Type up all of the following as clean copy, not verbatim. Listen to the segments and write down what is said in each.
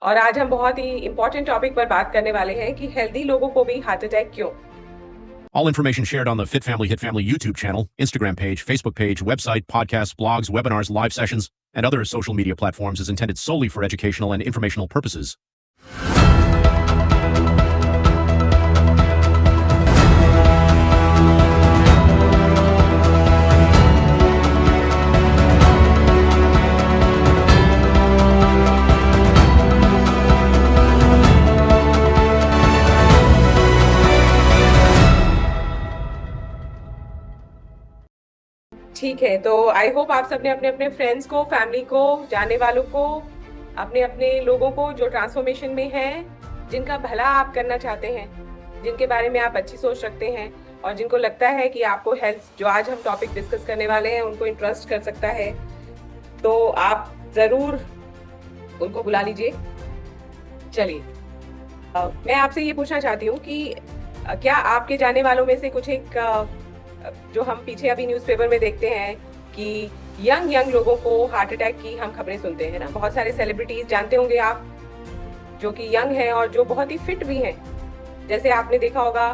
और आज हम बहुत ही इंपॉर्टेंट टॉपिक पर बात करने वाले हैं कि हेल्दी लोगों को भी हार्ट अटैक क्यों। All information shared on the Fit Family Hit Family YouTube channel, Instagram page, Facebook page, website, podcasts, blogs, webinars, live sessions, and other social media platforms is intended solely for educational and informational purposes. ठीक है, तो I hope आप सबने अपने अपने friends को, family को, जानने वालों को, अपने अपने लोगों को जो ट्रांसफॉर्मेशन में हैं, जिनका भला आप करना चाहते हैं, जिनके बारे में आप अच्छी सोच रखते हैं और जिनको लगता है कि आपको हेल्थ जो आज हम टॉपिक डिस्कस करने वाले हैं उनको इंटरेस्ट कर सकता है, तो आप जरूर उनको बुला लीजिए। चलिए, मैं आपसे ये पूछना चाहती हूँ कि क्या आपके जाने वालों में से कुछ एक जो हम पीछे अभी न्यूज़पेपर में देखते हैं कि यंग लोगों को हार्ट अटैक की हम खबरें सुनते हैं ना, बहुत सारे सेलिब्रिटीज जानते होंगे आप जो कि यंग हैं और जो बहुत ही फिट भी हैं। जैसे आपने देखा होगा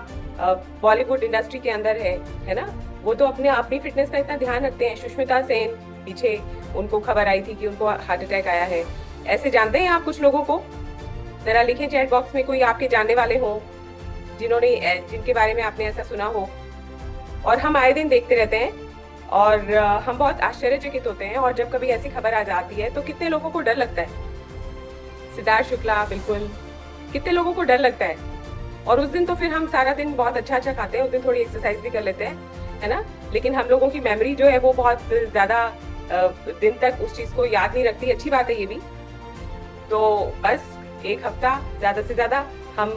बॉलीवुड इंडस्ट्री के अंदर है ना, वो तो अपनी फिटनेस का इतना ध्यान रखते हैं। सुष्मिता सेन, पीछे उनको खबर आई थी कि उनको हार्ट अटैक आया है। ऐसे जानते हैं आप कुछ लोगों को? जरा लिखें चैट बॉक्स में कोई आपके जानने वाले हो जिनके बारे में आपने ऐसा सुना हो। और हम आए दिन देखते रहते हैं और हम बहुत आश्चर्यचकित होते हैं, और जब कभी ऐसी खबर आ जाती है तो कितने लोगों को डर लगता है। सिद्धार्थ शुक्ला, बिल्कुल, कितने लोगों को डर लगता है। और उस दिन तो फिर हम सारा दिन बहुत अच्छा खाते हैं, उस दिन थोड़ी एक्सरसाइज भी कर लेते हैं, है ना। लेकिन हम लोगों की मेमोरी जो है वो बहुत ज्यादा दिन तक उस चीज को याद नहीं रखती। अच्छी बात है ये भी। तो बस एक हफ्ता ज्यादा से ज्यादा हम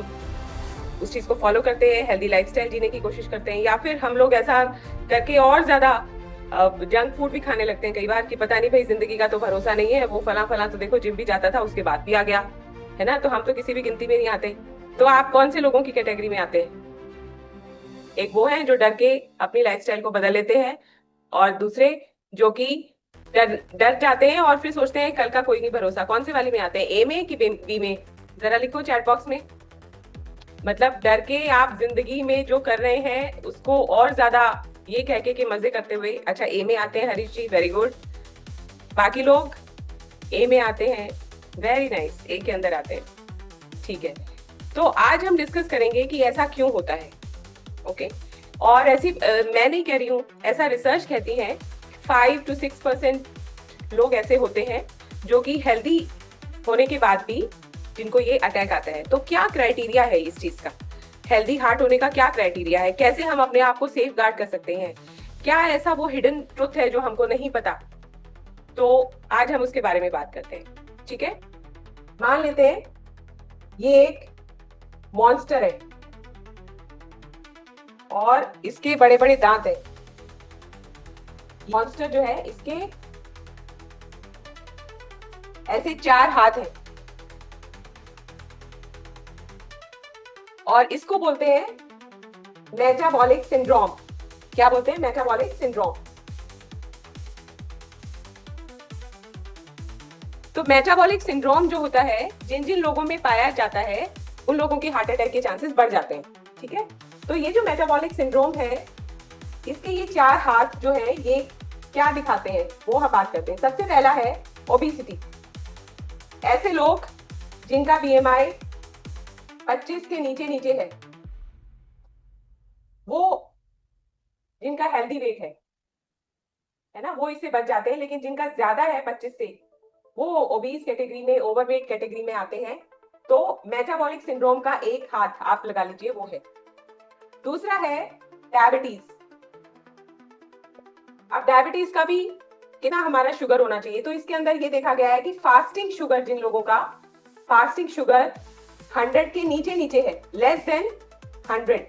उस चीज को फॉलो करते हैं, हेल्दी लाइफस्टाइल जीने की कोशिश करते हैं, या फिर हम लोग ऐसा करके और ज्यादा जंक फूड भी खाने लगते हैं कई बार कि पता नहीं भाई जिंदगी का तो भरोसा नहीं है, वो फला फला तो देखो जिम भी जाता था उसके बाद भी आ गया, है ना। तो हम तो किसी भी गिनती में नहीं आते। तो आप कौन से लोगों की कैटेगरी में आते हैं? एक वो है जो डर के अपनी लाइफस्टाइल को बदल लेते हैं, और दूसरे जो कि डर जाते हैं और फिर सोचते हैं कल का कोई नहीं भरोसा। कौन से वाली में आते हैं, ए में कि बी में? जरा लिखो चैट बॉक्स में। मतलब डर के आप जिंदगी में जो कर रहे हैं उसको और ज्यादा ये कह के मजे करते हुए। अच्छा, ए में आते हैं हरीश जी, वेरी गुड। बाकी लोग ए में आते हैं, वेरी नाइस, ए के अंदर आते हैं, ठीक है। तो आज हम डिस्कस करेंगे कि ऐसा क्यों होता है, ओके। और ऐसी मैं नहीं कह रही हूँ, ऐसा रिसर्च कहती है 5 to 6% लोग ऐसे होते हैं जो कि हेल्दी होने के बाद भी जिनको ये अटैक आता है। तो क्या क्राइटेरिया है इस चीज का? हेल्दी हार्ट होने का क्या क्राइटेरिया है? कैसे हम अपने आप को सेफ गार्ड कर सकते हैं? क्या ऐसा वो हिडन ट्रुथ है जो हमको नहीं पता? तो आज हम उसके बारे में बात करते हैं, ठीक है। मान लेते हैं ये एक मॉन्स्टर है और इसके बड़े बड़े दांत है। मॉन्स्टर जो है इसके ऐसे 4 हाथ हैं और इसको बोलते हैं मेटाबॉलिक सिंड्रोम। क्या बोलते हैं? Metabolic syndrome. तो मेटाबॉलिक सिंड्रोम जो होता है, जिन जिन लोगों में पाया जाता है उन लोगों के हार्ट अटैक के चांसेस बढ़ जाते हैं, ठीक है। तो ये जो मेटाबॉलिक सिंड्रोम है, इसके ये 4 हाथ जो है ये क्या दिखाते हैं वो हम बात करते हैं। सबसे पहला है ओबेसिटी। ऐसे लोग जिनका बीएमआई 25 के नीचे नीचे है, वो जिनका हेल्दी वेट है ना, वो इससे बच जाते हैं। लेकिन जिनका ज्यादा है 25 से, वो ओबीस कैटेगरी में, ओवरवेट कैटेगरी में आते हैं। तो मेटाबॉलिक सिंड्रोम का एक हाथ आप लगा लीजिए, वो है। दूसरा है डायबिटीज। अब डायबिटीज का भी कितना हमारा शुगर होना चाहिए, तो इसके अंदर ये देखा गया है कि फास्टिंग शुगर, जिन लोगों का फास्टिंग शुगर 100 के नीचे नीचे है, लेस देन 100,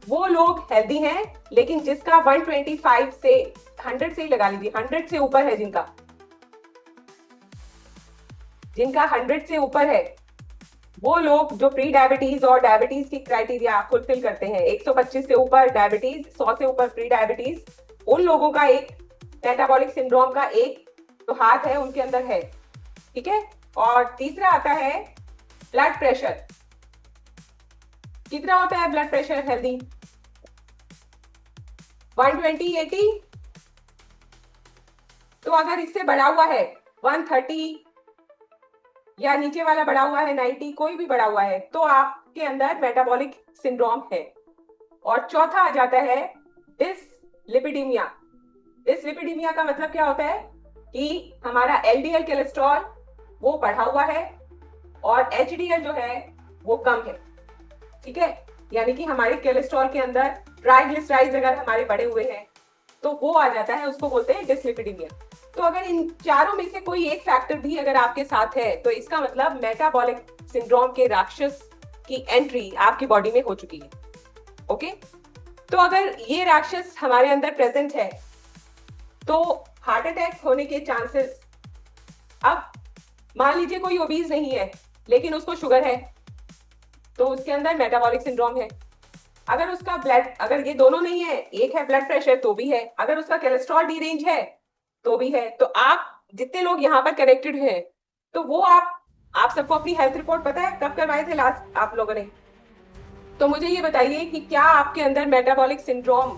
वो लोग हेल्दी हैं। लेकिन जिसका 125 से 100 से ही लगा लीजिए, 100 से ऊपर है, जिनका 100 से ऊपर है, वो लोग जो प्री डायबिटीज और डायबिटीज की क्राइटेरिया फुलफिल करते हैं, 125 से ऊपर डायबिटीज, 100 से ऊपर प्री डायबिटीज, उन लोगों का एक मेटाबॉलिक सिंड्रोम का एक तो हाथ है उनके अंदर है। ठीक है। और तीसरा आता है ब्लड प्रेशर। कितना होता है ब्लड प्रेशर हेल्दी? 120, 80। तो अगर इससे बढ़ा हुआ है 130 या नीचे वाला बढ़ा हुआ है 90, कोई भी बढ़ा हुआ है, तो आपके अंदर मेटाबॉलिक सिंड्रोम है। और चौथा आ जाता है डिसलिपिडीमिया। डिसलिपिडीमिया का मतलब क्या होता है कि हमारा एलडीएल कोलेस्ट्रॉल वो बढ़ा हुआ है और एचडीएल जो है वो कम है। ठीक है, यानी कि हमारे कोलेस्ट्रॉल के अंदर ट्राइग्लिसराइड्स अगर हमारे बढ़े हुए हैं तो वो आ जाता है, उसको बोलते हैं डिसलिपिडीमिया। तो अगर इन चारों में से कोई एक फैक्टर भी अगर आपके साथ है तो इसका मतलब मेटाबॉलिक सिंड्रोम के राक्षस की एंट्री आपकी बॉडी में हो चुकी है। ओके, तो अगर ये राक्षस हमारे अंदर प्रेजेंट है तो हार्ट अटैक होने के चांसेस, अब मान लीजिए कोई ओबीज नहीं है लेकिन उसको शुगर है तो उसके अंदर मेटाबॉलिक सिंड्रोम है। अगर उसका अगर ये दोनों नहीं है, एक है ब्लड प्रेशर तो भी है, अगर उसका कोलेस्ट्रॉल डीरेंज है तो भी है। तो आप जितने लोग यहाँ पर कनेक्टेड हैं, तो वो आप सबको अपनी हेल्थ रिपोर्ट पता है कब करवाए थे लास्ट आप लोगों ने? तो मुझे ये बताइए कि क्या आपके अंदर मेटाबॉलिक सिंड्रोम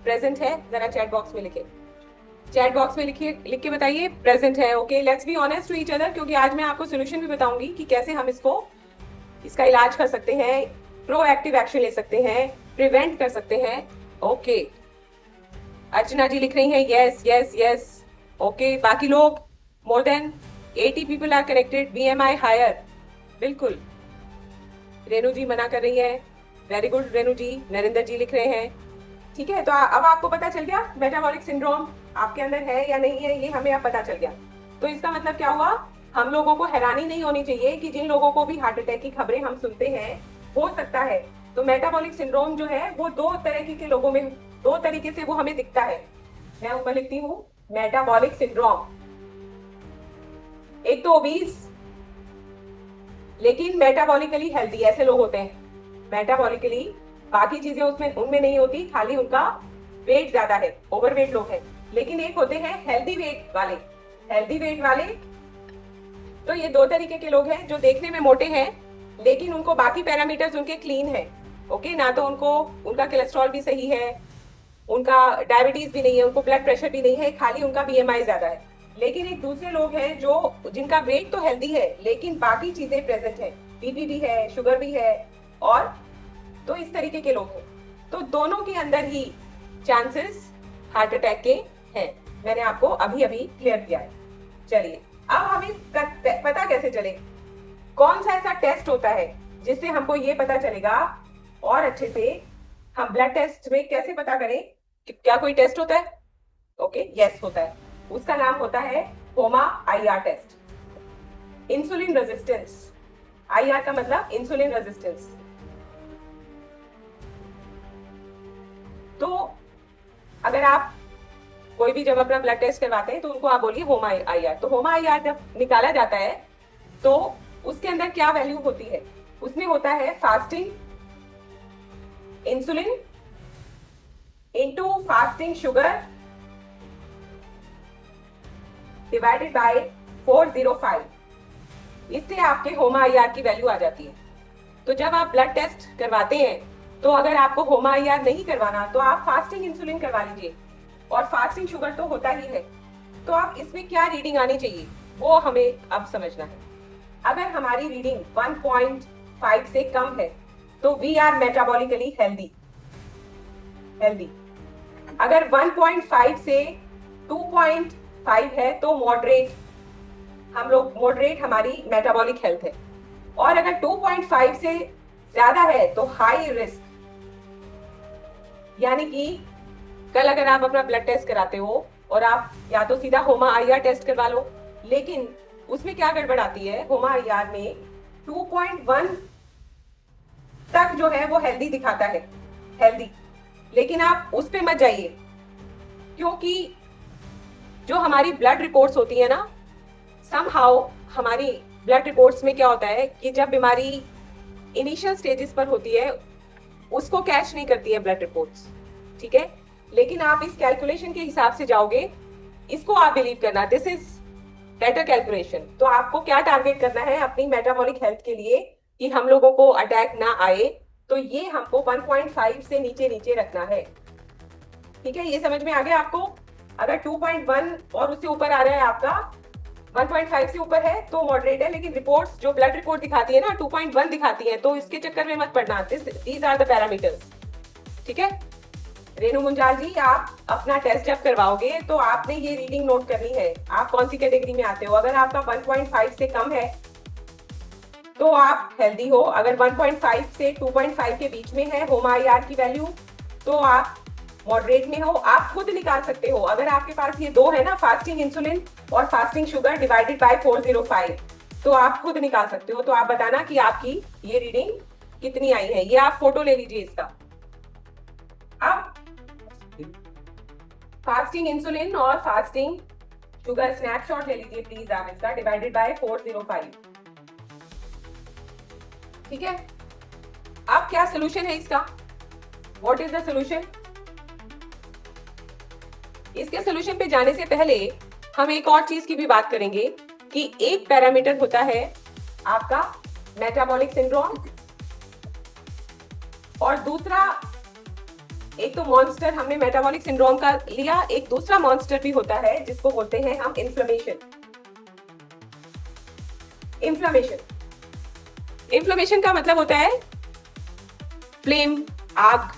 प्रेजेंट है? जरा चैट बॉक्स में लिखे, चैट बॉक्स में लिख के बताइए प्रेजेंट है। Okay, let's be honest to each other, क्योंकि आज मैं आपको सोल्यूशन भी बताऊंगी कि कैसे हम इसका इलाज कर सकते हैं, प्रोएक्टिव एक्शन ले सकते हैं, प्रिवेंट कर सकते हैं। ओके, अर्चना जी लिख रही हैं यस यस यस। ओके, बाकी लोग more than 80 people are connected, BMI higher. बिल्कुल, रेनू जी मना कर रही है, वेरी गुड रेनू जी। नरेंद्र जी लिख रहे हैं। ठीक है, तो अब आपको पता चल गया मेटाबॉलिक सिंड्रोम आपके अंदर है या नहीं है, ये हमें अब पता चल गया। तो इसका मतलब क्या हुआ? हम लोगों को हैरानी नहीं होनी चाहिए कि जिन लोगों को भी हार्ट अटैक की खबरें हम सुनते हैं हो सकता है। तो मेटाबॉलिक सिंड्रोम जो है वो दो तरह के लोगों में, दो तरीके से वो हमें दिखता है। मैं ऊपर लिखती हूँ मेटाबॉलिक सिंड्रोम। एक तो ओबीज लेकिन मेटाबॉलिकली हेल्दी, ऐसे लोग होते हैं। मेटाबॉलिकली बाकी चीजें उसमें उनमें नहीं होती, खाली उनका वेट ज्यादा है, ओवरवेट लोग हैं। लेकिन एक होते हैं हेल्दी वेट वाले। हेल्दी वेट वाले तो ये दो तरीके के लोग हैं, जो देखने में मोटे हैं लेकिन उनको बाकी पैरामीटर्स उनके क्लीन है। ओके, ना तो उनका कोलेस्ट्रॉल भी सही है, उनका डायबिटीज भी नहीं है, उनको ब्लड प्रेशर भी नहीं है, खाली उनका बीएमआई ज्यादा है। लेकिन एक दूसरे लोग हैं जो जिनका वेट तो हेल्दी है लेकिन बाकी चीजें प्रेजेंट है, बीपी भी है, शुगर भी है, और तो इस तरीके के लोग हैं। तो दोनों के अंदर ही चांसेस हार्ट अटैक के हैं। मैंने आपको अभी अभी क्लियर किया है। चलिए, अब हमें पता कैसे चले, कौन सा ऐसा टेस्ट होता है जिससे हमको ये पता चलेगा और अच्छे से हम ब्लड टेस्ट में कैसे पता करें कि क्या कोई टेस्ट होता है? ओके, यस होता है। उसका नाम होता है HOMA IR test, insulin resistance. IR का मतलब इंसुलिन रेजिस्टेंस। तो अगर आप कोई भी जब अपना ब्लड टेस्ट करवाते हैं तो उनको आप बोलिए होमा आईआर। तो होमा आईआर जब निकाला जाता है तो उसके अंदर क्या वैल्यू होती है? उसमें होता है fasting insulin into fasting sugar divided by 405। इससे आपके होमा आईआर की वैल्यू आ जाती है। तो जब आप ब्लड टेस्ट करवाते हैं तो अगर आपको होमा आईआर नहीं करवाना तो आप फास्टिंग इंसुलिन करवा लीजिए, और फास्टिंग शुगर तो होता ही है। तो आप इसमें क्या रीडिंग आनी चाहिए वो हमें अब समझना है। अगर हमारी रीडिंग 1.5 से कम है तो वी आर मेटाबॉलिकली हेल्दी। अगर 1.5 से 2.5 है तो मॉडरेट, हम लोग मॉडरेट हमारी मेटाबॉलिक हेल्थ है। और अगर 2.5 से ज्यादा है तो हाई रिस्क, यानी कि कल अगर आप अपना ब्लड टेस्ट कराते हो और आप या तो सीधा होमा आईआर टेस्ट करवा लो, लेकिन उसमें क्या गड़बड़ आती है, होमा आईआर में 2.1 तक जो है वो हेल्दी दिखाता है, हेल्दी। लेकिन आप उस पे मत जाइए, क्योंकि जो हमारी ब्लड रिपोर्ट्स होती है ना, समहाउ हमारी ब्लड रिपोर्ट्स में क्या होता है कि जब बीमारी इनिशियल स्टेजेस पर होती है उसको कैच नहीं करती है ब्लड रिपोर्ट्स। ठीक है, लेकिन आप इस कैलकुलेशन के हिसाब से जाओगे, इसको आप बिलीव करना, दिस इज बेटर कैलकुलेशन। तो आपको क्या टारगेट करना है अपनी मेटाबॉलिक हेल्थ के लिए कि हम लोगों को अटैक ना आए, तो ये हमको 1.5 से नीचे नीचे रखना है। ठीक है, ये समझ में आ गया आपको? अगर 2.1 और उससे ऊपर आ रहा है आपका, 1.5 से ऊपर है तो मॉडरेट है, लेकिन रिपोर्ट्स जो ब्लड रिपोर्ट दिखाती है ना 2.1 दिखाती है, तो इसके चक्कर में मत पड़ना। These are the parameters. ठीक है रेणु मुंजाल जी, आप अपना टेस्ट जब करवाओगे तो आपने ये रीडिंग नोट करनी है। आप कौन सी कैटेगरी में आते हो? अगर आपका 1.5 से कम है तो आप हेल्दी हो, अगर 1.5 से 2.5 के बीच में है HOMA-IR की वैल्यू तो आप मॉडरेट में हो। आप खुद निकाल सकते हो, अगर आपके पास ये दो है ना, फास्टिंग इंसुलिन और फास्टिंग शुगर डिवाइडेड बाय 405, तो आप खुद निकाल सकते हो। तो आप बताना कि आपकी ये रीडिंग कितनी आई है। ये आप फोटो ले लीजिए इसका। अब फास्टिंग इंसुलिन और फास्टिंग शुगर स्नैपशॉट ले लीजिए प्लीज आप इसका, डिवाइडेड बाय 405। ठीक है, अब क्या सोल्यूशन है इसका? What is the solution? इसके सोल्यूशन पे जाने से पहले हम एक और चीज की भी बात करेंगे कि एक पैरामीटर होता है आपका मेटाबॉलिक सिंड्रोम, और दूसरा, एक तो मॉन्स्टर हमने मेटाबॉलिक सिंड्रोम का लिया, एक दूसरा मॉन्स्टर भी होता है जिसको बोलते हैं हम इन्फ्लेमेशन। इन्फ्लेमेशन का मतलब होता है फ्लेम, आग,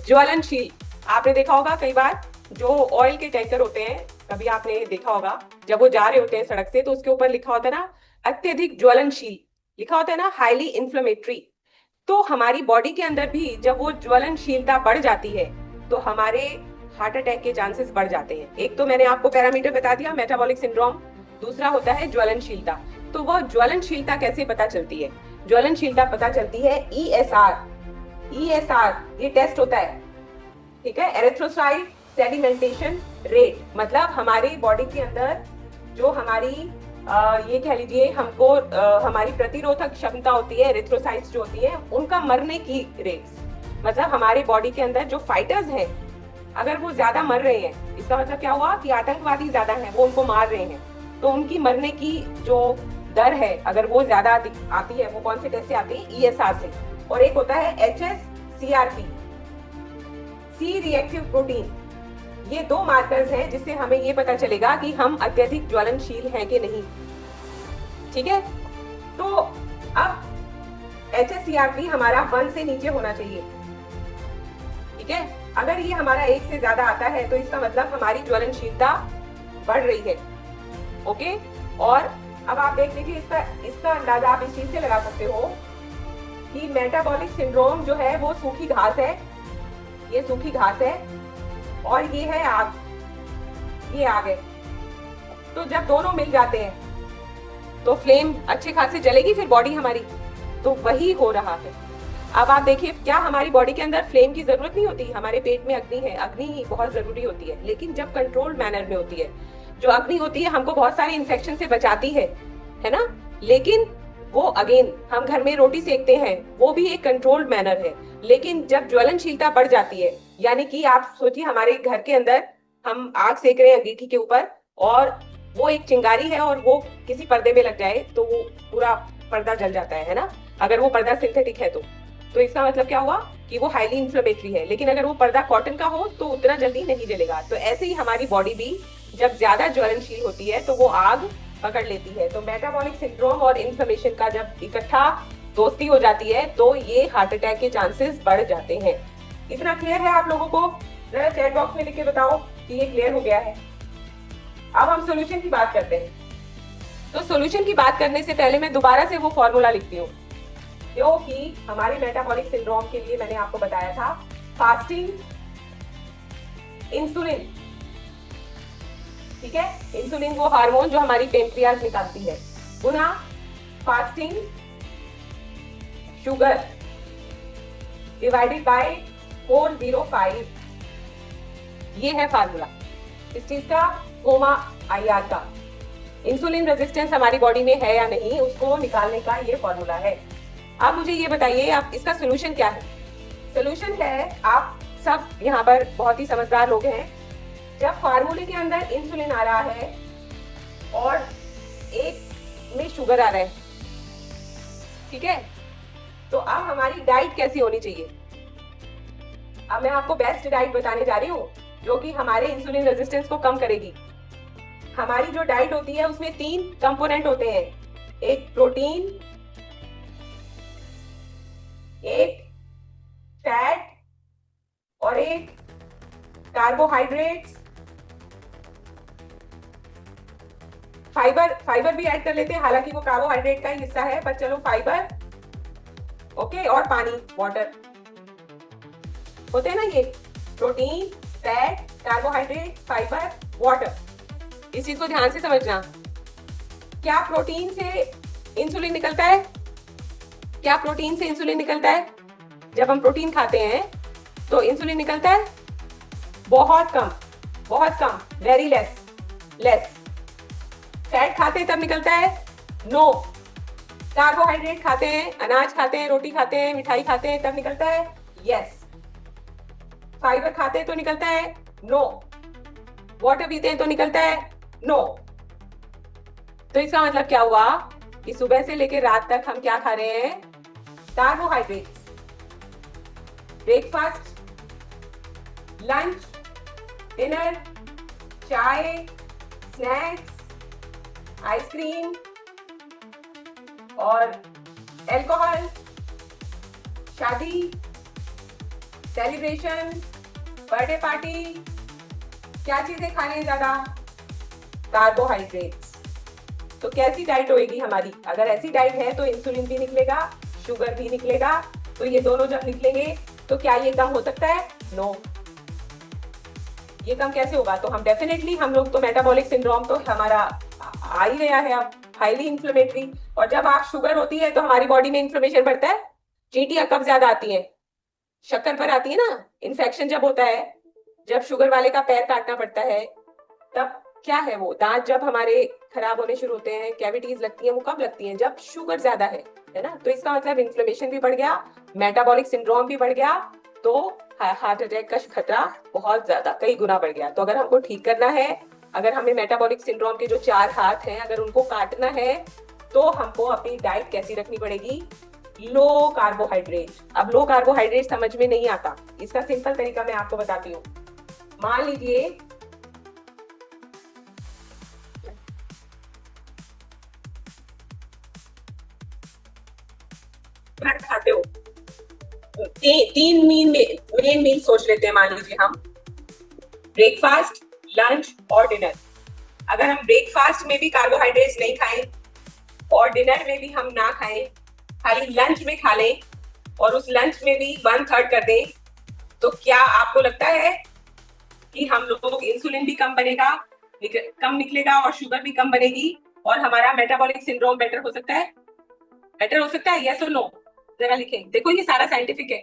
ज्वलनशील। आपने देखा होगा कई बार जो ऑयल के टैंकर होते हैं, कभी आपने देखा होगा जब वो जा रहे होते हैं सड़क से तो उसके ऊपर लिखा होता है ना अत्यधिक ज्वलनशील, लिखा होता है ना हाईली इन्फ्लेमेटरी। तो हमारी बॉडी के अंदर भी जब वो ज्वलनशीलता बढ़ जाती है तो हमारे हार्ट अटैक के चांसेस बढ़ जाते हैं। एक तो मैंने आपको पैरामीटर बता दिया मेटाबॉलिक सिंड्रोम, दूसरा होता है ज्वलनशीलता। तो वह ज्वलनशीलता कैसे पता चलती है? ज्वलनशीलता पता चलती है ESR ये टेस्ट होता है। ठीक है, एरिथ्रोसाइट सेडिमेंटेशन रेट, मतलब हमारी बॉडी के अंदर जो हमारी ये कह लीजिए हमको हमारी प्रतिरोधक क्षमता होती है, एरिथ्रोसाइट्स जो होती है उनका मरने की रेट्स, मतलब हमारे बॉडी के अंदर जो फाइटर्स हैं अगर वो ज्यादा मर रहे हैं, इसका मतलब क्या हुआ कि आतंकवादी ज्यादा हैं, वो उनको मार रहे हैं, तो उनकी मरने की जो दर है अगर वो ज्यादा आती है, वो कौन से टेस्ट से आती है? ESR से। और एक होता है HSCRP, सी रिएक्टिव प्रोटीन। ये दो मार्कर्स हैं जिससे हमें ये पता चलेगा कि हम अत्यधिक ज्वलनशील हैं कि नहीं। ठीक है, तो अब HSCRP हमारा 1 से नीचे होना चाहिए। ठीक है, अगर ये हमारा 1 से ज्यादा आता है तो इसका मतलब हमारी ज्वलनशीलता बढ़ रही है। ओके, और अब आप देख लीजिए इसका अंदाजा आप इस चीज से लगा सकते हो कि मेटाबॉलिक सिंड्रोम जो है वो सूखी घास है, ये सूखी घास है और ये है आग, ये आग है। तो जब दोनों मिल जाते हैं तो फ्लेम अच्छे खासे जलेगी फिर बॉडी हमारी, तो वही हो रहा है। अब आप देखिए, क्या हमारी बॉडी के अंदर फ्लेम की जरूरत नहीं होती? हमारे पेट में अग्नि है, अग्नि बहुत जरूरी होती है, लेकिन जब कंट्रोल्ड मैनर में होती है। जो अग्नि होती है हमको बहुत सारे इन्फेक्शन से बचाती है ना, लेकिन वो अगेन हम घर में रोटी सेकते हैं वो भी एक कंट्रोल्ड मैनर है, लेकिन जब ज्वलनशीलता बढ़ जाती है, यानी कि आप सोचिए हमारे घर के अंदर हम आग सेक रहे हैं अंगीठी के ऊपर और वो एक चिंगारी है और वो किसी पर्दे में लग जाए तो वो पूरा पर्दा जल जाता है ना, अगर वो पर्दा सिंथेटिक है तो इसका मतलब क्या हुआ कि वो हाईली इन्फ्लेमेटरी है। लेकिन अगर वो पर्दा कॉटन का हो तो उतना जल्दी नहीं जलेगा। तो ऐसे ही हमारी बॉडी भी जब ज्यादा ज्वलनशील होती है तो वो आग पकड़ लेती है। तो मेटाबॉलिक सिंड्रोम और इन्फ्लेमेशन का जब इकट्ठा दोस्ती हो जाती है तो ये हार्ट अटैक के चांसेस बढ़ जाते हैं। इतना क्लियर है आप लोगों को? जरा चैट बॉक्स में लिख के बताओ कि ये क्लियर हो गया है। अब हम सॉल्यूशन की बात करते हैं। तो सॉल्यूशन की बात करने से पहले मैं दोबारा से वो फॉर्मूला लिखती हूँ, क्योंकि हमारे मेटाबॉलिक सिंड्रोम के लिए मैंने आपको बताया था फास्टिंग इंसुलिन। ठीक है, इंसुलिन वो हार्मोन जो हमारी पेनक्रियाज निकालती है, गुना फास्टिंग शुगर डिवाइडेड बाय 405, ये है फार्मूला इस चीज का, HOMA-IR का। इंसुलिन रेजिस्टेंस हमारी बॉडी में है या नहीं उसको निकालने का ये फॉर्मूला है। अब मुझे ये बताइए आप इसका सोल्यूशन क्या है? सोल्यूशन है, आप सब यहाँ पर बहुत ही समझदार लोग हैं, जब फार्मूले के अंदर इंसुलिन आ रहा है और शुगर आ रहा है। ठीक है, तो अब हमारी डाइट कैसी होनी चाहिए? अब मैं आपको बेस्ट डाइट बताने जा रही हूँ जो कि हमारे इंसुलिन रेजिस्टेंस को कम करेगी। हमारी जो डाइट होती है उसमें 3 कंपोनेंट होते हैं, एक प्रोटीन, एक फैट और एक कार्बोहाइड्रेट्स। फाइबर भी ऐड कर लेते हैं, हालांकि वो कार्बोहाइड्रेट का ही हिस्सा है, पर चलो फाइबर, ओके, और पानी, वाटर होते हैं ना ये, protein, fat, carbohydrate, fibre, water. इस चीज को ध्यान से समझना। क्या प्रोटीन से इंसुलिन निकलता है? क्या प्रोटीन से इंसुलिन निकलता है? जब हम प्रोटीन खाते हैं तो इंसुलिन निकलता है बहुत कम, वेरी लेस। फैट खाते हैं तब निकलता है? नो। कार्बोहाइड्रेट खाते हैं, अनाज खाते हैं, रोटी खाते हैं, मिठाई खाते हैं, तब निकलता है? यस। फाइबर खाते हैं तो निकलता है? नो। वाटर पीते हैं तो निकलता है? नो। तो इसका मतलब क्या हुआ कि सुबह से लेकर रात तक हम क्या खा रहे हैं? कार्बोहाइड्रेट्स। ब्रेकफास्ट, लंच, डिनर, चाय, स्नैक्स, आइसक्रीम और अल्कोहल, शादी, सेलिब्रेशन, बर्थडे पार्टी, क्या चीजें खानी है ज्यादा? कार्बोहाइड्रेट्स। तो कैसी डाइट होएगी हमारी? अगर ऐसी डाइट है तो इंसुलिन भी निकलेगा, शुगर भी निकलेगा। तो ये दोनों जब निकलेंगे तो क्या ये कम हो सकता है? नो। ये कम कैसे होगा? तो हम डेफिनेटली, हम लोग तो मेटाबॉलिक सिंड्रोम तो हमारा आ ही गया है अब, हाईली इंफ्लेमेटरी। और जब आप शुगर होती है तो हमारी बॉडी में इंफ्लेमेशन बढ़ता है। चींटियां कब ज्यादा आती है? शक्कर पर आती है ना। इन्फेक्शन जब होता है, जब शुगर वाले का पैर काटना पड़ता है, तब क्या है वो दांत जब हमारे खराब होने शुरू होते हैं, कैविटीज लगती हैं, वो कब लगती हैं? जब शुगर ज्यादा है ना। तो इसका मतलब इन्फ्लेमेशन भी बढ़ गया, मेटाबॉलिक सिंड्रोम भी बढ़ गया, तो हार्ट अटैक का खतरा बहुत ज्यादा, कई गुना बढ़ गया। तो अगर हमको ठीक करना है, अगर हमें मेटाबॉलिक सिंड्रोम के जो 4 हाथ हैं अगर उनको काटना है, तो हमको अपनी डाइट कैसी रखनी पड़ेगी? लो कार्बोहाइड्रेट। अब लो कार्बोहाइड्रेट समझ में नहीं आता, इसका सिंपल तरीका मैं आपको बताती हूँ। मान लीजिए खाते हो, तीन मेन मील सोच लेते हैं। मान लीजिए हम ब्रेकफास्ट, लंच और डिनर। अगर हम ब्रेकफास्ट में भी कार्बोहाइड्रेट्स नहीं खाएं और डिनर में भी हम ना खाएं, खाली लंच में खा लें और उस लंच में भी 1/3 कर दें, तो क्या आपको लगता है कि हम लोग इंसुलिन भी कम बनेगा, कम निकलेगा और शुगर भी कम बनेगी और हमारा मेटाबॉलिक सिंड्रोम बेटर हो सकता है? बेटर हो सकता है, यस और नो? जरा लिखें। देखो ये सारा साइंटिफिक है,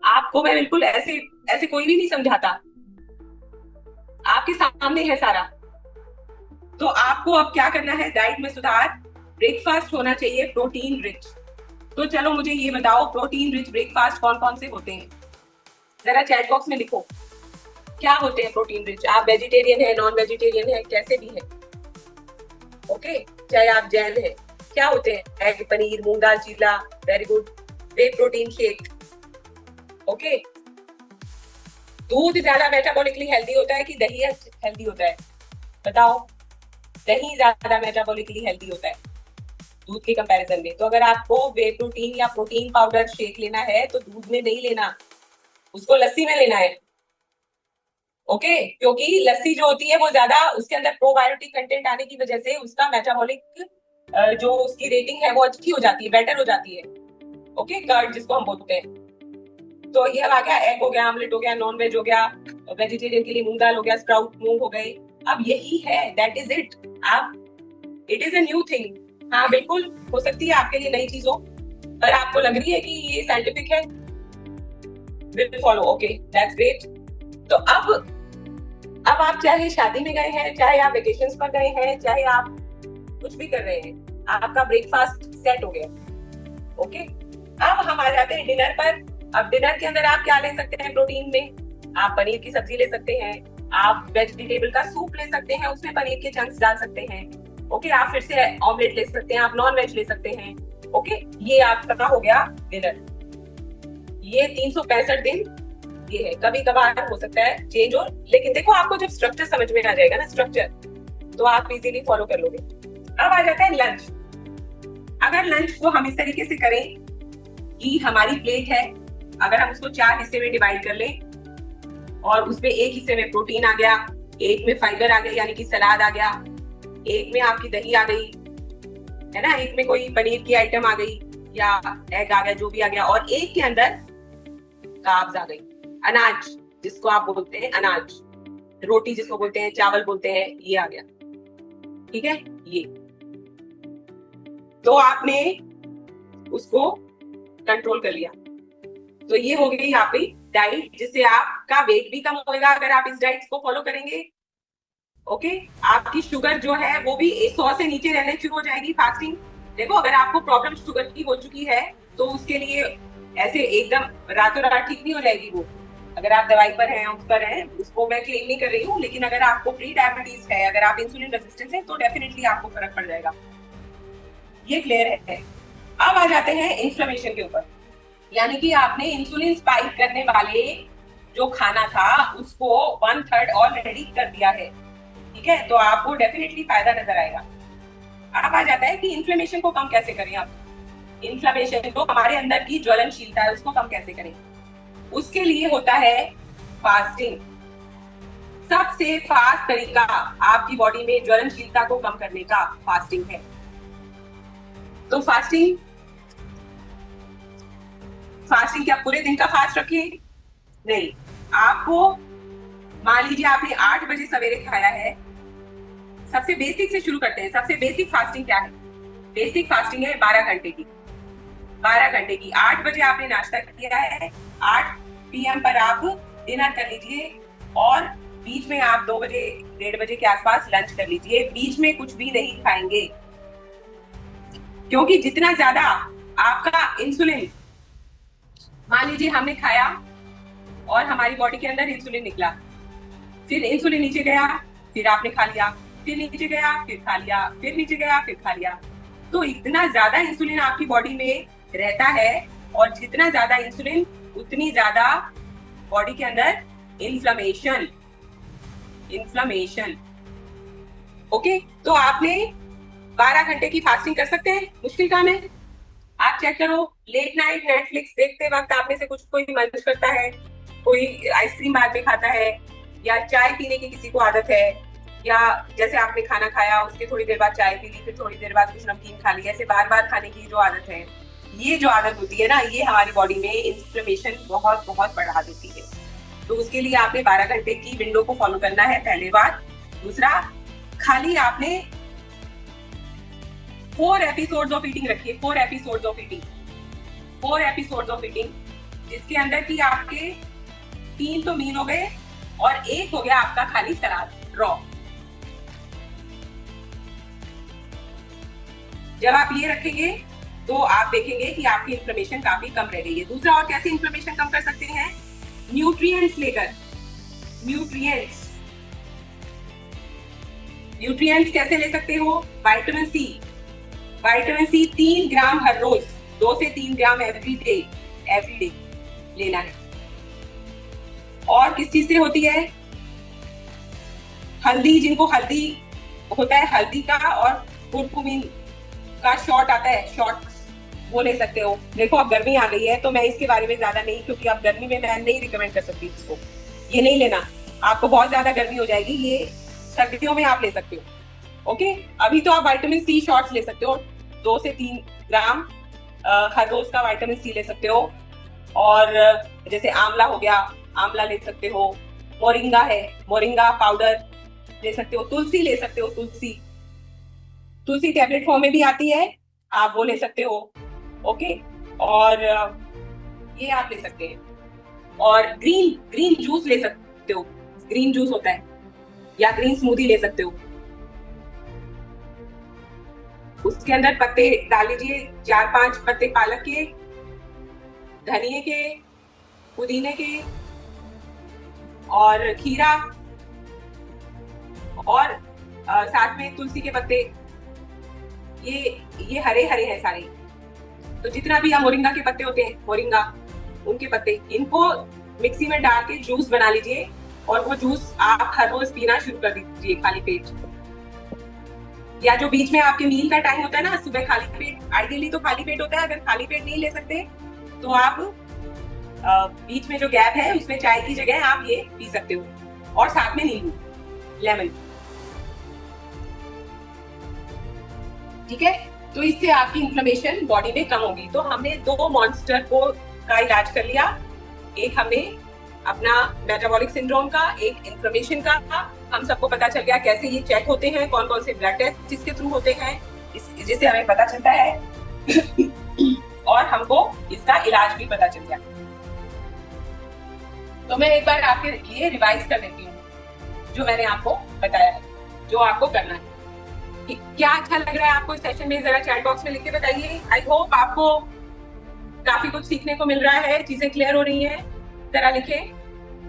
आपको मैं बिल्कुल ऐसे कोई भी नहीं समझाता, आपके सामने है सारा। तो आपको अब क्या करना है? डाइट में सुधार। ब्रेकफास्ट होना चाहिए प्रोटीन रिच। तो चलो मुझे ये बताओ, प्रोटीन रिच ब्रेकफास्ट कौन कौन से होते हैं? जरा चैट बॉक्स में लिखो, क्या होते हैं प्रोटीन रिच? आप वेजिटेरियन है, नॉन वेजिटेरियन है, कैसे भी है, ओके, चाहे आप जैन है, क्या होते हैं? एग, पनीर, मूंग दाल चीला, वेरी गुड। वे प्रोटीन शेक, ओके। दूध ज्यादा मेटाबॉलिकली हेल्दी होता है कि दही हेल्दी होता है? बताओ। दही ज्यादा मेटाबॉलिकली हेल्दी होता है दूध के कंपैरिजन में। तो अगर आपको वे प्रोटीन या प्रोटीन पाउडर शेक लेना है तो दूध में नहीं लेना, उसको लस्सी में लेना है, ओके। क्योंकि लस्सी जो होती है वो ज्यादा, उसके अंदर प्रोबायोटिक कंटेंट आने की वजह से उसका मेटाबॉलिक जो उसकी रेटिंग है वो अच्छी हो जाती है, बेटर हो जाती है, ओके। कर्ड जिसको हम बोलते हैं। तो ये आ गया, एग हो गया, आमलेट हो गया, नॉन वेज हो गया, वेजिटेरियन के लिए मूंग दाल हो गया, स्प्राउट मूंग हो गए। अब यही है, दैट इज इट। आप, it is a new thing. हाँ बिल्कुल हो सकती है आपके लिए नई चीजों, पर आपको लग रही है कि ये साइंटिफिक है, will follow, okay, that's great. तो अब आप चाहे शादी में गए हैं, चाहे आप वेकेशंस पर गए हैं, चाहे आप कुछ भी कर रहे हैं, आपका ब्रेकफास्ट सेट हो गया, ओके। अब हम आ जाते हैं डिनर पर। अब डिनर के अंदर आप क्या ले सकते हैं? प्रोटीन में आप पनीर की सब्जी ले सकते हैं, आप वेजिटेबल का सूप ले सकते हैं, उसमें पनीर के चंक्स डाल सकते हैं, ओके, आप फिर से ऑमलेट ले सकते हैं, आप नॉन वेज ले सकते हैं। ओके, ये आपका हो गया डिनर। ये 365 दिन ये है। कभी कभार हो सकता है चेंज हो, लेकिन देखो आपको जब स्ट्रक्चर समझ में आ जाएगा ना, स्ट्रक्चर, तो आप इजीली फॉलो कर लोगे। अब आ जाता है लंच। अगर लंच को हम इस तरीके से करें कि हमारी प्लेट है, अगर हम उसको 4 हिस्से में डिवाइड कर लें और उसमें एक हिस्से में प्रोटीन आ गया, एक में फाइबर आ गया यानी कि सलाद आ गया, एक में आपकी दही आ गई है ना, एक में कोई पनीर की आइटम आ गई या एग आ गया, जो भी आ गया, और एक के अंदर कार्ब्स आ गई, अनाज जिसको आप बोलते हैं, अनाज, रोटी जिसको बोलते हैं, चावल बोलते हैं, ये आ गया। ठीक है, ये तो आपने उसको कंट्रोल कर लिया। तो ये हो गई आपकी डाइट, जिससे आपका वेट भी कम होगा अगर आप इस डाइट को फॉलो करेंगे। ओके, आपकी शुगर जो है वो भी 100 से नीचे रहने शुरू हो जाएगी फास्टिंग। देखो, अगर आपको प्रॉब्लम शुगर की हो चुकी है तो उसके लिए ऐसे एकदम रातों रात ठीक नहीं हो जाएगी वो। अगर आप दवाई पर हैं, उस पर हैं, उसको मैं क्लेम नहीं कर रही हूँ, लेकिन अगर आपको प्री डायबिटीज है, अगर आप इंसुलिन रेजिस्टेंस है, तो डेफिनेटली आपको फर्क पड़ जाएगा। ये क्लियर है। अब आ जाते हैं इन्फ्लेमेशन के ऊपर, यानी कि आपने इंसुलिन स्पाइक करने वाले जो खाना था उसको 1/3 ऑलरेडी कर दिया है। ठीक है, तो आपको डेफिनेटली फायदा नजर आएगा। अब आ जाता है कि इन्फ्लेमेशन को कम कैसे करें। आप इन्फ्लेमेशन को, हमारे अंदर की ज्वलनशीलता है, उसको कम कैसे करें। उसके लिए होता है फास्टिंग। सबसे फास्ट तरीका आपकी बॉडी में ज्वलनशीलता को कम करने का फास्टिंग है। तो फास्टिंग क्या पूरे दिन का फास्ट रखें? नहीं, आपको मान लीजिए आपने 8 बजे सवेरे खाया है। सबसे बेसिक से शुरू करते हैं। सबसे बेसिक फास्टिंग क्या है? बेसिक फास्टिंग है 12 घंटे की। 12 घंटे की 8 बजे आपने नाश्ता किया है, 8 PM पर आप डिनर कर लीजिए और बीच में आप 2 बजे 1:30 बजे के आसपास लंच कर लीजिए। बीच में कुछ भी नहीं खाएंगे, क्योंकि जितना ज्यादा आपका इंसुलिन, मान लीजिए हमने खाया और हमारी बॉडी के अंदर इंसुलिन निकला, फिर इंसुलिन नीचे गया, फिर आपने खा लिया, फिर नीचे गया, फिर खा लिया, फिर नीचे गया, फिर खा लिया, तो इतना ज्यादा इंसुलिन आपकी बॉडी में रहता है, और जितना ज्यादा इंसुलिन उतनी ज्यादा बॉडी के अंदर इन्फ्लेमेशन। ओके, तो आपने 12 घंटे की फास्टिंग कर सकते हैं, मुश्किल काम है। आप चेक करो, लेट नाइट नेटफ्लिक्स देखते वक्त आप में से कुछ कोई मंच करता है, कोई आइसक्रीम बाद में खाता है, या चाय पीने की किसी को आदत है, या जैसे आपने खाना खाया उसके थोड़ी देर बाद चाय पी ली, फिर थोड़ी देर बाद कुछ नमकीन खा ली, ऐसे बार बार खाने की जो आदत है, ये जो आदत होती है ना, ये हमारी बॉडी में इन्फ्लेमेशन बहुत बहुत बढ़ा देती है। तो उसके लिए आपने 12 घंटे की विंडो को फॉलो करना है, पहली बात। दूसरा, खाली आपने 4 एपिसोड्स ऑफ ईटिंग रखिए। 4 एपिसोड्स ऑफ ईटिंग, जिसके अंदर की आपके 3 तो मील हो गए और 1 हो गया आपका खाली सलाद, रॉ। जब आप ये रखेंगे तो आप देखेंगे कि आपकी इन्फ्लेमेशन काफी कम रह गई है। दूसरा, और कैसे इन्फ्लेमेशन कम कर सकते हैं? न्यूट्रिएंट्स लेकर। न्यूट्रिएंट्स कैसे ले सकते हो? विटामिन सी 3 ग्राम हर रोज, 2 से 3 ग्राम एवरी डे लेना है। और किस चीज से होती है? हल्दी, जिनको हल्दी होता है, हल्दी का और कुरकुमिन का शॉट आता है, शॉट, वो ले सकते हो। देखो अब गर्मी आ गई है तो मैं इसके बारे में ज्यादा नहीं, क्योंकि अब गर्मी में मैं नहीं रिकमेंड कर सकती इसको, ये नहीं लेना, आपको बहुत ज्यादा गर्मी हो जाएगी। ये सर्दियों में आप ले सकते हो। ओके, अभी तो आप विटामिन सी शॉट्स ले सकते हो, 2 से 3 ग्राम हर रोज का विटामिन सी ले सकते हो। और जैसे आंवला हो गया, आंवला ले सकते हो। मोरिंगा है, मोरिंगा पाउडर ले सकते हो। तुलसी ले सकते हो, तुलसी टैबलेट फॉर्म में भी आती है, आप वो ले सकते हो। ओके, और ये आप ले सकते हैं। और ग्रीन जूस ले सकते हो, ग्रीन जूस होता है, या ग्रीन स्मूदी ले सकते हो। उसके अंदर पत्ते डाल लीजिए, 4-5 पत्ते पालक के, धनिए के, पुदीने के, और खीरा, और साथ में तुलसी के पत्ते ये हरे हरे हैं सारे। तो जितना भी मोरिंगा के पत्ते होते हैं, मोरिंगा उनके पत्ते, इनको मिक्सी में डाल के जूस बना लीजिए और वो जूस आप हर रोज पीना शुरू कर दीजिए खाली पेट। या जो बीच में आपके मील का टाइम होता है ना, सुबह खाली पेट, आइडियली तो खाली पेट होता है, अगर खाली पेट नहीं ले सकते तो आप बीच में जो गैप है उसमें चाय की जगह आप ये पी सकते हो, और साथ में नींबू, लेमन। ठीक है, तो इससे आपकी इन्फ्लेमेशन बॉडी में कम होगी। तो हमने 2 मॉन्स्टर का इलाज कर लिया, एक हमने अपना मेटाबॉलिक सिंड्रोम का, एक इन्फ्लेमेशन का। हम सबको पता चल गया कैसे ये चेक होते हैं, कौन कौन से ब्लड टेस्ट जिसके थ्रू होते हैं, जिससे हमें पता चलता है और हमको इसका इलाज भी पता चल गया। तो मैं एक बार आपके लिए रिवाइज कर देती हूँ जो मैंने आपको बताया है, जो आपको करना है। क्या अच्छा लग रहा है आपको इस सेशन में, जरा चैट बॉक्स में लिख के बताइए। आई होप आपको काफी कुछ सीखने को मिल रहा है, चीजें क्लियर हो रही हैं, जरा लिखें।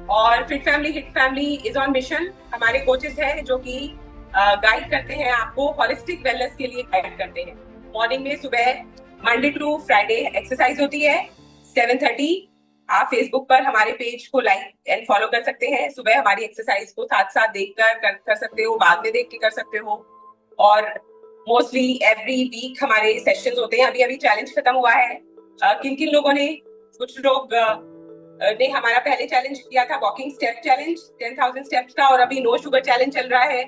और fit family hit family is on mission. हमारे कोचेस हैं जो कि गाइड करते हैं आपको, हॉलिस्टिक वेलनेस के लिए गाइड करते हैं। मॉर्निंग में सुबह मंडे टू फ्राइडे एक्सरसाइज होती है 7:30। आप फेसबुक पर हमारे पेज को लाइक एंड फॉलो कर सकते हैं। सुबह हमारी एक्सरसाइज को साथ साथ देखकर कर सकते हो, बाद में देख के कर सकते हो। और मोस्टली एवरी वीक हमारे सेशंस होते हैं। अभी अभी चैलेंज खत्म हुआ है। किन किन लोगों ने, कुछ लोग ने हमारा पहले चैलेंज किया था वॉकिंग स्टेप चैलेंज 10,000 स्टेप्स का, और अभी नो शुगर चैलेंज चल रहा है,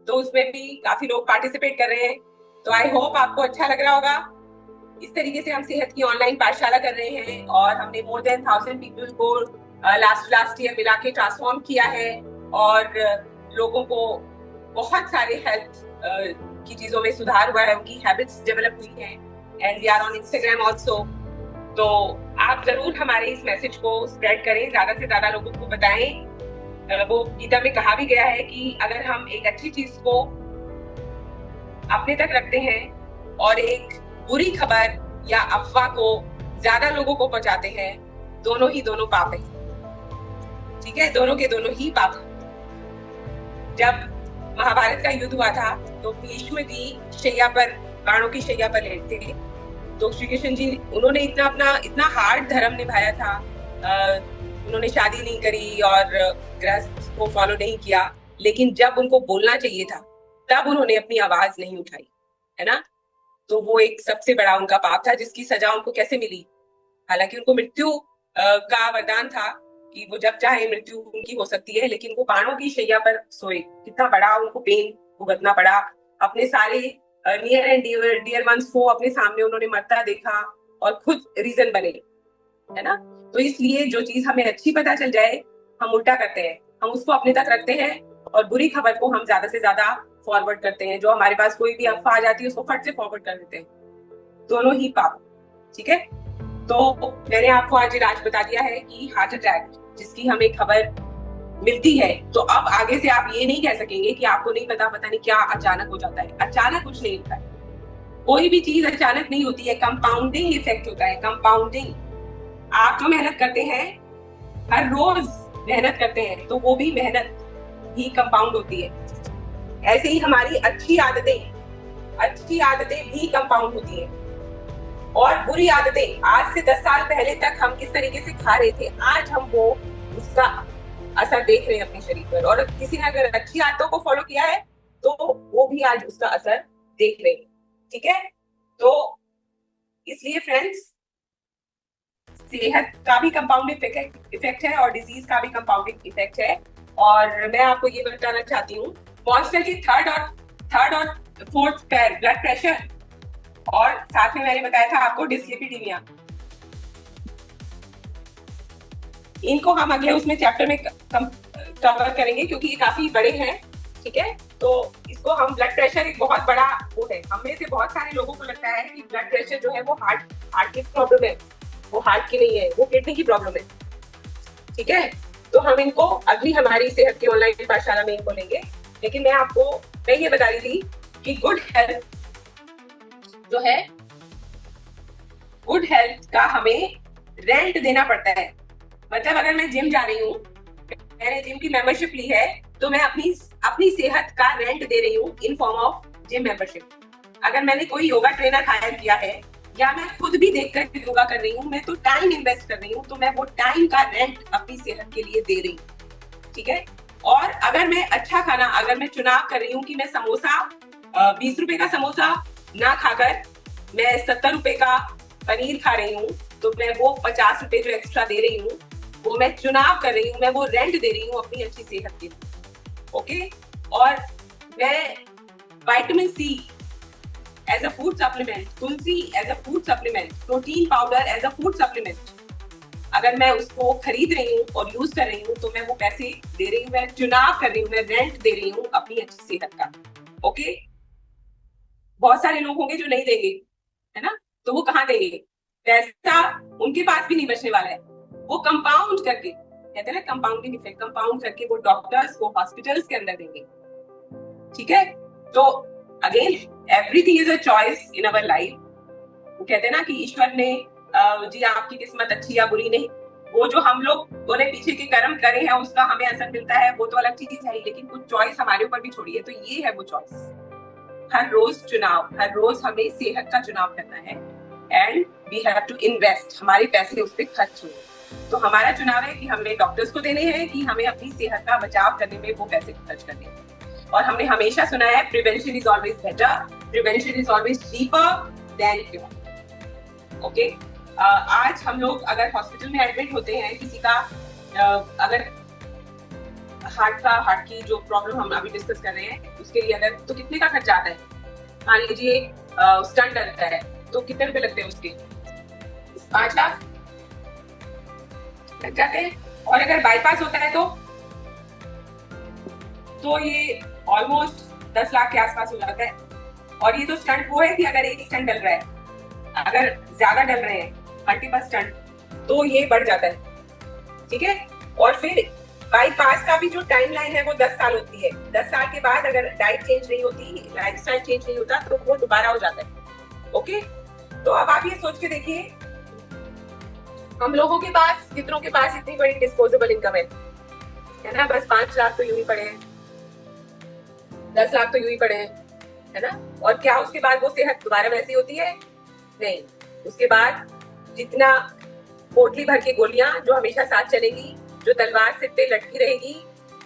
तो उसमें भी काफी लोग पार्टिसिपेट कर रहे हैं। तो आई होप आपको अच्छा लग रहा होगा। इस तरीके से हम सेहत की ऑनलाइन पाठशाला कर रहे हैं और हमने मोर देन 1000 पीपल को लास्ट ईयर मिला के ट्रांसफॉर्म किया है, और लोगों को बहुत सारे हेल्थ की चीजों में सुधार हुआ है, उनकी हैबिट्स डेवलप हुई हैं। And we are on Instagram also. तो आप जरूर हमारे इस मैसेज को स्प्रेड करें, ज्यादा से ज्यादा लोगों को बताएं। वो गीता में कहा भी गया है कि अगर हम एक अच्छी चीज को अपने तक रखते हैं और एक बुरी खबर या अफवाह को ज्यादा लोगों को पहुंचाते हैं, दोनों पाप है। ठीक है, दोनों के दोनों ही पाप है। जब महाभारत का युद्ध हुआ था तो भीष्म जी शैया पर, बाणों की शैया पर लेटे थे, तो श्री कृष्ण जी उन्होंने इतना हार्ड धर्म निभाया था। उन्होंने शादी नहीं करी और गृहस्थ को फॉलो नहीं किया, लेकिन जब उनको बोलना चाहिए था तब उन्होंने अपनी आवाज नहीं उठाई, है ना। तो वो एक सबसे बड़ा उनका पाप था, जिसकी सजा उनको कैसे मिली। हालांकि उनको मृत्यु का वरदान था कि वो जब चाहे मृत्यु उनकी हो सकती है, लेकिन वो बाणों की शैया पर सोए, कितना बड़ा उनको पेन भुगतना पड़ा। अपने सारे नियर एंड डियर वंस को अपने सामने उन्होंने मरता देखा और खुद रीजन बने, है ना। तो इसलिए जो चीज हमें अच्छी पता चल जाए हम उल्टा करते हैं, हम उसको अपने तक रखते हैं, और बुरी खबर को हम ज्यादा से ज्यादा फॉरवर्ड करते हैं। जो हमारे पास कोई भी अफवाह आ जाती है उसको फट से फॉरवर्ड कर देते हैं। दोनों ही पाप। ठीक है, तो मैंने आपको आज इलाज बता दिया है कि हार्ट अटैक जिसकी हमें खबर मिलती है, तो अब आगे से आप ये नहीं कह सकेंगे कि आपको नहीं पता नहीं क्या अचानक हो जाता है। अचानक कुछ नहीं होता है, कोई भी चीज अचानक नहीं होती है, कंपाउंडिंग इफेक्ट होता है। कंपाउंडिंग, आप जो मेहनत करते हैं, हर रोज मेहनत करते हैं, तो वो भी मेहनत ही कंपाउंड होती है। ऐसे ही हमारी अच्छी आदतें भी कंपाउंड होती है। और बुरी आदतें, आज से 10 साल पहले तक हम किस तरीके से खा रहे थे, आज हम वो उसका असर देख रहे हैं अपने शरीर पर। और किसी ने अगर अच्छी आदतों को फॉलो किया है तो वो भी आज उसका असर देख रहे हैं। ठीक है, तो इसलिए फ्रेंड्स, सेहत का भी कंपाउंड इफेक्ट है और डिजीज का भी कंपाउंडिंग इफेक्ट है। और मैं आपको ये बताना चाहती हूँ, मॉन्स्टर की थर्ड और फोर्थ पैर, ब्लड प्रेशर, और साथ में मैंने बताया था आपको डिस्लिपिडीमिया। इनको हम अगले उसमें चैप्टर में कवर करेंगे क्योंकि ये काफी बड़े हैं। ठीक है, तो इसको हम, ब्लड प्रेशर एक बहुत बड़ा वो है। हम में से बहुत सारे लोगों को लगता है कि ब्लड प्रेशर जो है वो हार्ट की प्रॉब्लम है, वो हार्ट की नहीं है, वो किडनी की प्रॉब्लम है। ठीक है, तो हम इनको अगली हमारी सेहत की ऑनलाइन पाठशाला में इनको लेंगे। लेकिन मैं ये बता रही थी कि गुड हेल्थ का हमें रेंट देना पड़ता है। मतलब अगर मैं जिम जा रही हूँ, मैंने जिम की मेंबरशिप ली है, तो मैं अपनी सेहत का रेंट दे रही हूँ in form of gym membership. अगर मैंने कोई योगा ट्रेनर हायर किया है या मैं खुद भी देखकर योगा कर रही हूँ, मैं तो टाइम इन्वेस्ट कर रही हूँ, तो मैं वो टाइम का रेंट अपनी सेहत के लिए दे रही हूँ, ठीक है। और अगर मैं अच्छा खाना, अगर मैं चुनाव कर रही हूँ कि मैं समोसा 20 रुपए का समोसा ना खाकर मैं 70 रुपए का पनीर खा रही हूँ, तो मैं वो 50 रुपए जो एक्स्ट्रा दे रही हूँ वो मैं चुनाव कर रही हूँ, मैं वो रेंट दे रही हूँ अपनी अच्छी सेहत के लिए, ओके। और मैं vitamin C as a food supplement, tulsi as a food supplement, protein powder as a food supplement, अगर मैं उसको खरीद रही हूँ और यूज कर रही हूँ तो मैं वो पैसे दे रही हूँ, मैं चुनाव कर रही हूँ, मैं रेंट दे रही हूँ अपनी अच्छी सेहत का, ओके। बहुत सारे लोग होंगे जो नहीं देंगे, है ना, तो वो कहाँ देंगे पैसा, उनके पास भी नहीं बचने वाला है। वो कंपाउंड करके, कहते हैं ना कंपाउंडिंग इफेक्ट, कंपाउंड करके वो डॉक्टर्स को हॉस्पिटल्स के अंदर देंगे, ठीक है। तो again everything is a choice in our life. वो कहते हैं ना कि ईश्वर ने जी आपकी किस्मत अच्छी या बुरी नहीं, वो जो हम लोग ने पीछे के कर्म करे हैं उसका हमें असर मिलता है, वो तो अलग चीज है, लेकिन कुछ चॉइस हमारे ऊपर भी छोड़ी है, तो ये है वो चॉइस। हर रोज चुनाव, हर रोज हमें सेहत का चुनाव करना है and we have to invest, हमारे पैसे उस पर खर्च हो। तो हमारा चुनाव है कि हमें डॉक्टर्स को देने हैं कि हमें अपनी सेहत का बचाव करने में वो पैसे खर्च करने हैं। और हमने हमेशा सुना है prevention is always better, prevention is always cheaper than cure, okay. आज हम लोग अगर हॉस्पिटल में एडमिट होते हैं, किसी का अगर हार्ट की जो प्रॉब्लम हम अभी डिस्कस कर रहे हैं उसके लिए अगर, तो कितने का खर्चा आता है, मान लीजिए स्टंट डलता है तो कितने रुपए लगते हैं उसके, 5 लाख लग जाते हैं। और अगर बाईपास होता है तो ये ऑलमोस्ट 10 लाख के आसपास हो जाता है। और ये तो स्टंट वो है कि अगर एक स्टंट डल रहा है, अगर ज्यादा डल रहे हैं मल्टीपल स्टंट तो ये बढ़ जाता है, ठीक है। और फिर बाईपास का भी जो टाइम लाइन है वो 10 साल होती है। 10 साल के बाद अगर डाइट चेंज नहीं होती, लाइफस्टाइल चेंज नहीं होता तो वो दोबारा हो जाता है, ओके। तो अब आप ये सोच के देखिए, हम लोगों के पास, कितनों के पास इतनी बड़ी डिस्पोजेबल इनकम है ना, बस 5 लाख तो यूं ही पड़े हैं, 10 लाख तो यूं ही पड़े हैं, है ना। और क्या उसके बाद वो सेहत दोबारा वैसी होती है? नहीं, उसके बाद जितना पोटली भर के गोलियां जो हमेशा साथ चलेगी, जो तलवार सिर पे लटकी रहेगी,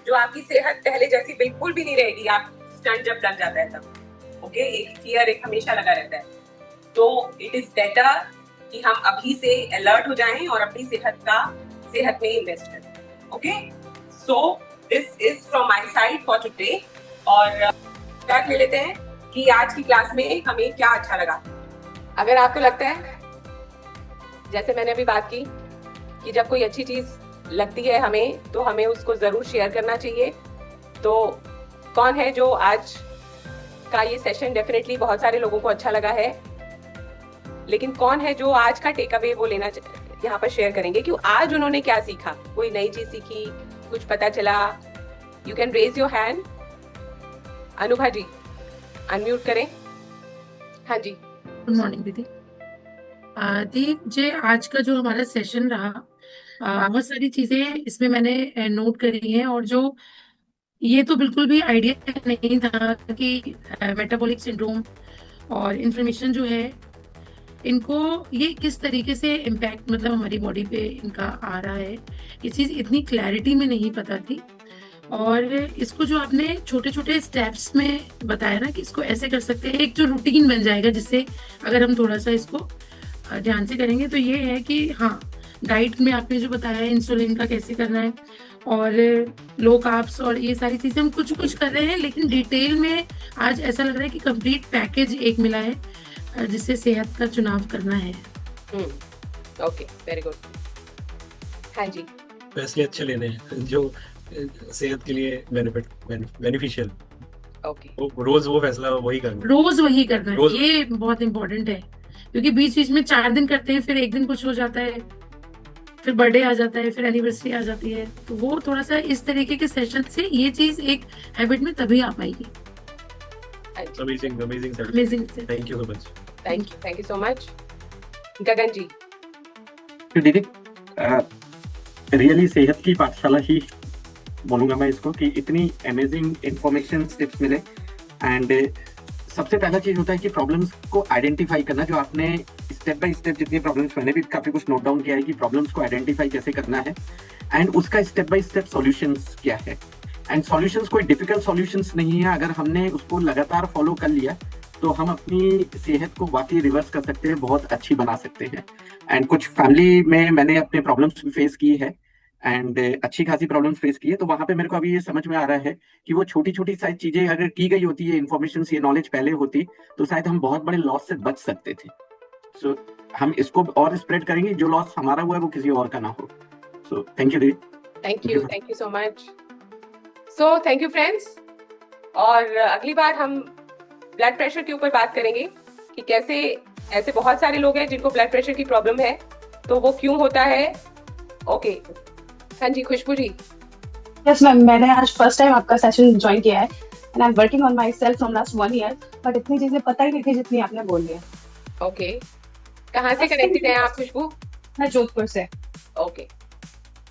जो आपकी सेहत पहले जैसी बिल्कुल भी नहीं रहेगी, आप स्टंट जब लग जाता है तब, ओके। एक फियर एक हमेशा लगा रहता है। तो इट इज बेटर कि हम अभी से अलर्ट हो जाएं और अपनी सेहत में इन्वेस्ट करें, okay. So this is from my side for today. और स्टार्ट ले लेते हैं कि आज की क्लास में हमें क्या अच्छा लगा। अगर आपको लगता है, जैसे मैंने अभी बात की कि जब कोई अच्छी चीज लगती है हमें तो हमें उसको जरूर शेयर करना चाहिए। तो कौन है जो आज का ये सेशन डेफिनेटली बहुत सारे लोगों को अच्छा लगा है, लेकिन कौन है जो आज का टेक अवे वो लेना यहाँ पर शेयर करेंगे कि आज उन्होंने क्या सीखा, कोई नई चीज सीखी, कुछ पता चला। You can raise your hand. Anubha ji unmute करें। हाँ जी, गुड मॉर्निंग दीदी। जी आज का जो हमारा सेशन रहा, बहुत सारी चीजें इसमें मैंने नोट करी हैं, और जो ये तो बिल्कुल भी आइडिया नहीं था कि मेटाबॉलिक सिंड्रोम और इन्फ्लेमेशन जो है इनको ये किस तरीके से इम्पैक्ट मतलब हमारी बॉडी पे इनका आ रहा है, ये चीज इतनी क्लैरिटी में नहीं पता थी। और इसको जो आपने छोटे छोटे स्टेप्स में बताया ना कि इसको ऐसे कर सकते हैं, एक जो रूटीन बन जाएगा, जिससे अगर हम थोड़ा सा इसको ध्यान से करेंगे तो ये है कि हाँ, डाइट में आपने जो बताया इंसुलिन का कैसे करना है और लो कार्ब्स और ये सारी चीजें हम कुछ कुछ कर रहे हैं, लेकिन डिटेल में आज ऐसा लग रहा है कि कंप्लीट पैकेज एक मिला है जिससे सेहत का चुनाव करना है। Okay, very good. हाँ जी, फैसले अच्छे लेने हैं जो सेहत के लिए बेनिफिशियल। ओके, रोज वो फैसला वही करना, रोज वही करना है, ये बहुत इंपॉर्टेंट है, क्योंकि बीच बीच में 4 दिन करते हैं, फिर एक दिन कुछ हो जाता है, फिर बर्थडे आ जाता है, फिर एनिवर्सरी आ जाती है, तो वो थोड़ा सा इस तरीके के सेशन से ये चीज एक हैबिट में तभी आ पाएगी। Amazing thank you so much. Gagan ji. दीदी रियली सेहत की पाठशाला ही बोलूंगा मैं इसको, कि इतनी अमेजिंग इंफॉर्मेशन टिप्स मिले, एंड सबसे पहला चीज होता है कि प्रॉब्लम्स को आइडेंटिफाई करना, जो आपने स्टेप बाय स्टेप जितनी प्रॉब्लम्स, मैंने भी काफी कुछ नोट डाउन किया है कि प्रॉब्लम्स को आइडेंटिफाई कैसे करना है एंड उसका स्टेप बाय स्टेप सॉल्यूशंस क्या है। एंड सॉल्यूशंस कोई डिफिकल्ट सॉल्यूशंस नहीं है, अगर हमने उसको लगातार फॉलो कर लिया तो हम अपनी सेहत को वाकई रिवर्स कर सकते हैं, बहुत अच्छी बना सकते हैं। एंड कुछ फैमिली में मैंने अपने प्रॉब्लम्स भी फेस की है एंड अच्छी खासी प्रॉब्लम्स फेस की है, तो वहां पे मेरे को अभी ये समझ में आ रहा है कि वो छोटी छोटी शायद चीजें अगर की गई होती है, इन्फॉर्मेशन ये नॉलेज पहले होती तो शायद हम बहुत बड़े लॉस से बच सकते थे। सो हम इसको और स्प्रेड करेंगे, जो लॉस हमारा हुआ है वो किसी और का ना हो। सो थैंक यू दीदी। Thank you so much. So thank you friends. और अगली बार हम ब्लड प्रेशर के ऊपर बात करेंगे कि कैसे, ऐसे बहुत सारे लोग हैं जिनको ब्लड प्रेशर की प्रॉब्लम है, तो वो क्यों होता है। ओके, हाँ जी खुशबू जी। यस मैम, मैंने आज फर्स्ट टाइम आपका सेशन ज्वाइन किया है and I am working on my self from last 1 year, but इतनी चीजें पता ही नहीं थी जितनी आपने बोल दी है। ओके, कहाँ से कनेक्टेड हैं आप खुशबू? मैं जोधपुर से। Okay,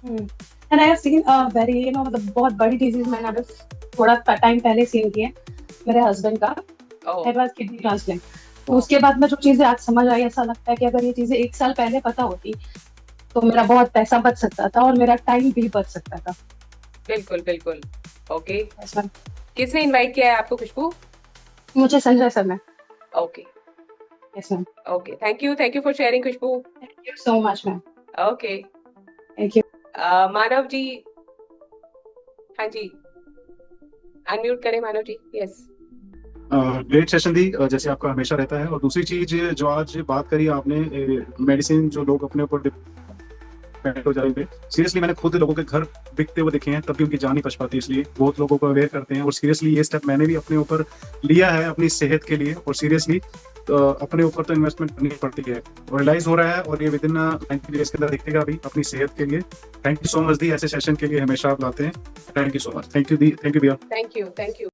and I have seen very मतलब बहुत बड़ी डिजीज मैंने अभी थोड़ा टाइम पहले सीन की है मेरे हस्बैंड का, इट वाज किडनी ट्रांसप्लांट। तो उसके बाद में जो चीजें आज समझ आई, ऐसा लगता है कि अगर ये चीजें 1 साल पहले पता होती तो मेरा बहुत पैसा बच सकता था और मेरा टाइम भी बच सकता था। बिल्कुल बिल्कुल। Okay, yes ma'am. किसने इनवाइट किया है आपको खुशबू? मुझे संजय सर ने। Okay yes ma'am. Okay, thank you for sharing Khushbu. Thank you so much ma'am. Okay, thank you. Manav ji. हाँ जी, अनम्यूट करें Manav ji. Yes, great session दी, जैसे आपका हमेशा रहता है। और दूसरी चीज जो आज बात करी आपने, मेडिसिन जो लोग अपने ऊपर डिपेंड हो जाएंगे, सीरियसली मैंने खुद लोगों के घर बिकते हुए देखे हैं, तब भी उनकी जान नहीं बच पाती, इसलिए बहुत लोगों को अवेयर करते हैं। और सीरियसली ये स्टेप मैंने भी अपने ऊपर लिया है अपनी सेहत के लिए, और सीरियसली अपने ऊपर तो इन्वेस्टमेंट करनी पड़ती है, रियलाइज हो रहा है, और ये विदिन 90 डेज के अंदर दिखेगा भी अपनी सेहत के लिए। थैंक यू सो मच दी, ऐसे सेशन के लिए हमेशा आप लाते हैं। Thank you so much. Thank you दी, थैंक यू भैया। Thank you.